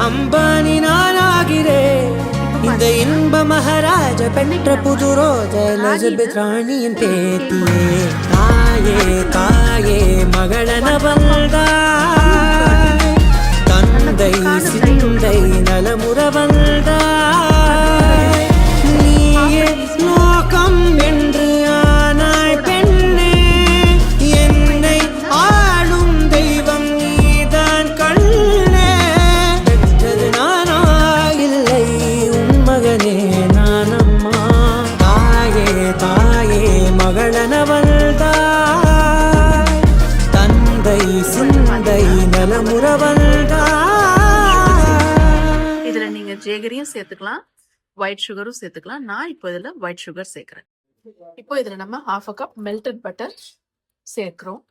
அம்பானி நானாகிறேன் இந்த இன்ப மகாராஜ பெற்ற புது ரோஜ எலிசபெத் ராணியின் பேத்தியே. தாயே தாயே மகளன வந்தாய், தந்தை சிந்தை நலமுற வந்தாய். நீயே லோகம் என்று ஆனாய் பெண்ணே, என்னை ஆளும் தெய்வம் நீதான் கண்ணே. பெற்றது நானா இல்லை உன் மகனே நானம்மா. தாயே தாயே மகளன வந்தாய், தந்தை சிந்தை நலமுற வந்தாய். இதுல நீங்க ஜேகரியும் சேர்த்துக்கலாம், ஒயிட் சுகரும் சேர்த்துக்கலாம். நான் இப்போ இதுல ஒயிட் சுகர் சேர்க்கிறேன். இப்போ இதுல நம்ம 1/2 கப் மெல்டட் பட்டர் சேர்க்கிறோம்.